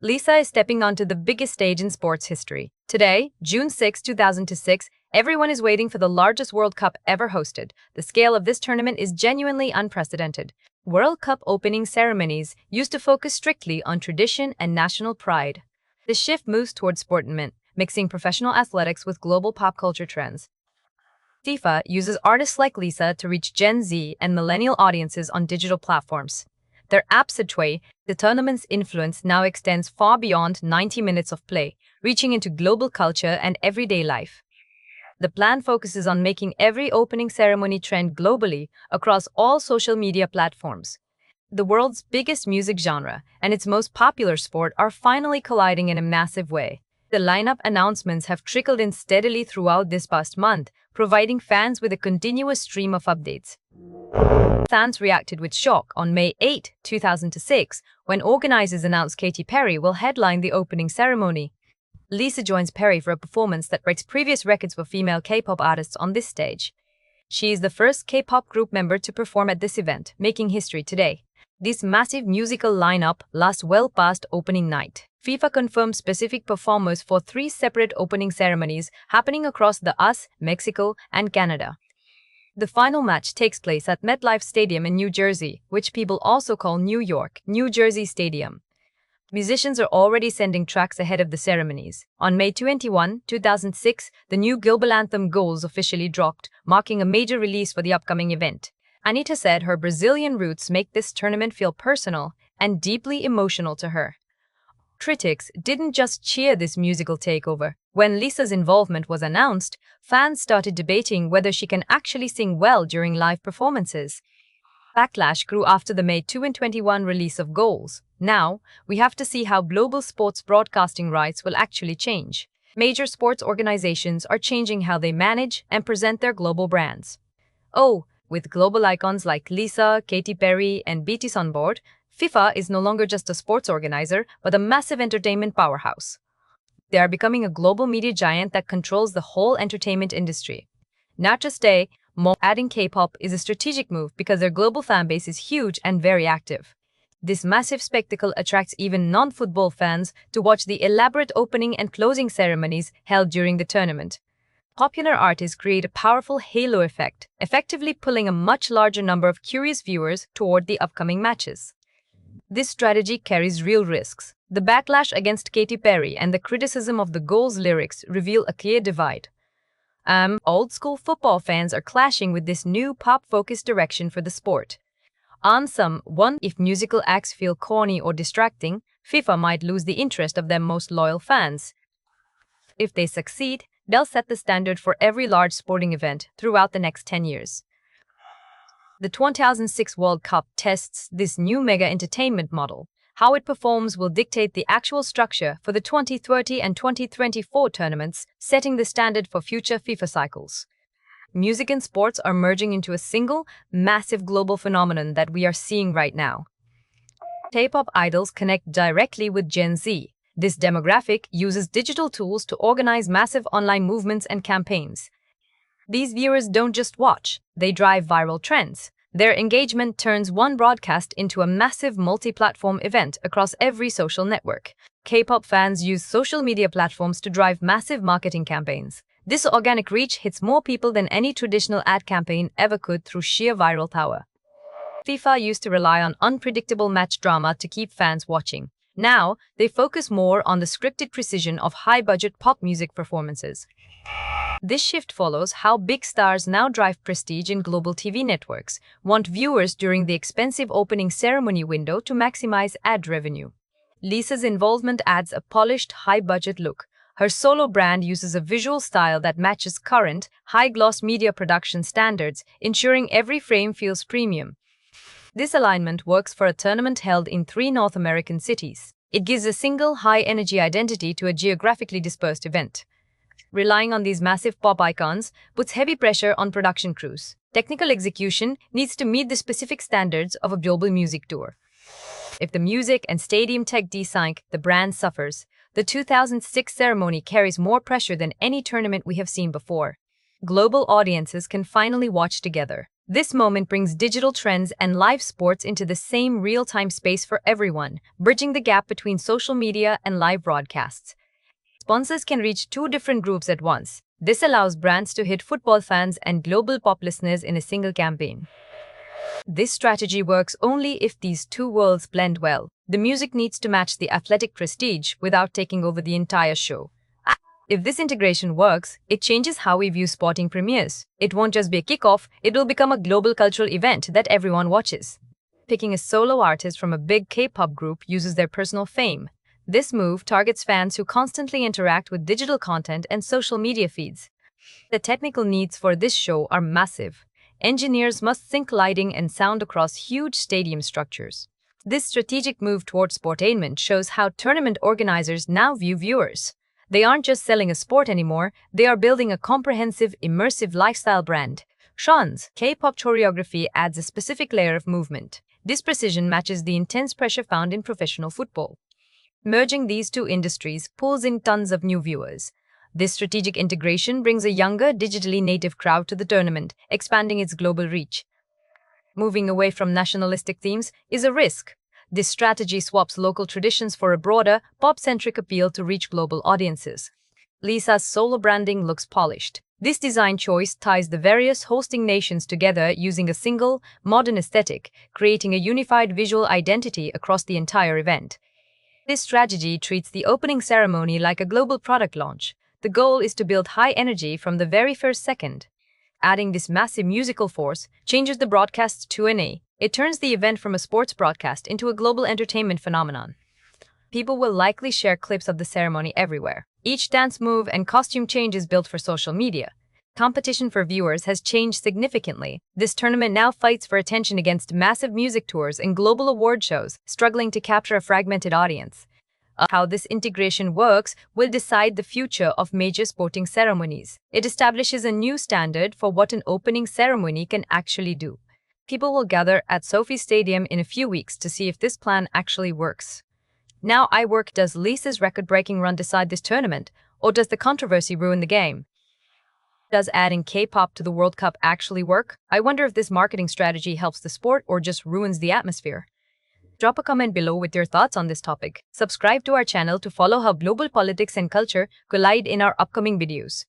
Lisa is stepping onto the biggest stage in sports history. Today, June 6, 2006, everyone is waiting for the largest World Cup ever hosted. The scale of this tournament is genuinely unprecedented. World Cup opening ceremonies used to focus strictly on tradition and national pride. The shift moves towards sportsmanship, mixing professional athletics with global pop culture trends. FIFA uses artists like Lisa to reach Gen Z and millennial audiences on digital platforms. Their absurd way, the tournament's influence now extends far beyond 90 minutes of play, reaching into global culture and everyday life. The plan focuses on making every opening ceremony trend globally across all social media platforms. The world's biggest music genre and its most popular sport are finally colliding in a massive way. The lineup announcements have trickled in steadily throughout this past month, providing fans with a continuous stream of updates. Fans reacted with shock on May 8, 2006, when organizers announced Katy Perry will headline the opening ceremony. Lisa joins Perry for a performance that breaks previous records for female K-pop artists on this stage. She is the first K-pop group member to perform at this event, making history today. This massive musical lineup lasts well past opening night. FIFA confirmed specific performers for 3 separate opening ceremonies happening across the US, Mexico, and Canada. The final match takes place at MetLife Stadium in New Jersey, which people also call New York, New Jersey Stadium. Musicians are already sending tracks ahead of the ceremonies. On May 21, 2006, the new global anthem Goals officially dropped, marking a major release for the upcoming event. Anitta said her Brazilian roots make this tournament feel personal and deeply emotional to her. Critics didn't just cheer this musical takeover. When Lisa's involvement was announced, fans started debating whether she can actually sing well during live performances. Backlash grew after the May 2021 release of Goals. Now, we have to see how global sports broadcasting rights will actually change. Major sports organizations are changing how they manage and present their global brands. With global icons like Lisa, Katy Perry, and BTS on board, FIFA is no longer just a sports organizer, but a massive entertainment powerhouse. They are becoming a global media giant that controls the whole entertainment industry. Not just adding K-pop is a strategic move because their global fan base is huge and very active. This massive spectacle attracts even non-football fans to watch the elaborate opening and closing ceremonies held during the tournament. Popular artists create a powerful halo effect, effectively pulling a much larger number of curious viewers toward the upcoming matches. This strategy carries real risks. The backlash against Katy Perry and the criticism of the Goals lyrics reveal a clear divide. Old-school football fans are clashing with this new pop-focused direction for the sport. If musical acts feel corny or distracting, FIFA might lose the interest of their most loyal fans. If they succeed, they'll set the standard for every large sporting event throughout the next 10 years. The 2006 World Cup tests this new mega entertainment model. How it performs will dictate the actual structure for the 2030 and 2024 tournaments, setting the standard for future FIFA cycles. Music and sports are merging into a single, massive global phenomenon that we are seeing right now. K-pop idols connect directly with Gen Z. This demographic uses digital tools to organize massive online movements and campaigns. These viewers don't just watch, they drive viral trends. Their engagement turns one broadcast into a massive multi-platform event across every social network. K-pop fans use social media platforms to drive massive marketing campaigns. This organic reach hits more people than any traditional ad campaign ever could through sheer viral power. FIFA used to rely on unpredictable match drama to keep fans watching. Now, they focus more on the scripted precision of high-budget pop music performances. This shift follows how big stars now drive prestige in global TV networks, want viewers during the expensive opening ceremony window to maximize ad revenue. Lisa's involvement adds a polished, high-budget look. Her solo brand uses a visual style that matches current, high-gloss media production standards, ensuring every frame feels premium. This alignment works for a tournament held in 3 North American cities. It gives a single, high-energy identity to a geographically dispersed event. Relying on these massive pop icons puts heavy pressure on production crews. Technical execution needs to meet the specific standards of a global music tour. If the music and stadium tech desync, the brand suffers. The 2006 ceremony carries more pressure than any tournament we have seen before. Global audiences can finally watch together. This moment brings digital trends and live sports into the same real-time space for everyone, bridging the gap between social media and live broadcasts. Sponsors can reach two different groups at once. This allows brands to hit football fans and global pop listeners in a single campaign. This strategy works only if these two worlds blend well. The music needs to match the athletic prestige without taking over the entire show. If this integration works, it changes how we view sporting premieres. It won't just be a kickoff, it will become a global cultural event that everyone watches. Picking a solo artist from a big K-pop group uses their personal fame. This move targets fans who constantly interact with digital content and social media feeds. The technical needs for this show are massive. Engineers must sync lighting and sound across huge stadium structures. This strategic move towards sportainment shows how tournament organizers now view viewers. They aren't just selling a sport anymore, they are building a comprehensive, immersive lifestyle brand. Sean's K-pop choreography adds a specific layer of movement. This precision matches the intense pressure found in professional football. Merging these two industries pulls in tons of new viewers. This strategic integration brings a younger, digitally native crowd to the tournament, expanding its global reach. Moving away from nationalistic themes is a risk. This strategy swaps local traditions for a broader, pop-centric appeal to reach global audiences. Lisa's solo branding looks polished. This design choice ties the various hosting nations together using a single, modern aesthetic, creating a unified visual identity across the entire event. This strategy treats the opening ceremony like a global product launch. The goal is to build high energy from the very first second. Adding this massive musical force changes the broadcast's Q&A. It turns the event from a sports broadcast into a global entertainment phenomenon. People will likely share clips of the ceremony everywhere. Each dance move and costume change is built for social media. Competition for viewers has changed significantly. This tournament now fights for attention against massive music tours and global award shows, struggling to capture a fragmented audience. How this integration works will decide the future of major sporting ceremonies. It establishes a new standard for what an opening ceremony can actually do. People will gather at Sophie Stadium in a few weeks to see if this plan actually works. Now does Lisa's record-breaking run decide this tournament, or does the controversy ruin the game? Does adding K-pop to the World Cup actually work? I wonder if this marketing strategy helps the sport or just ruins the atmosphere. Drop a comment below with your thoughts on this topic. Subscribe to our channel to follow how global politics and culture collide in our upcoming videos.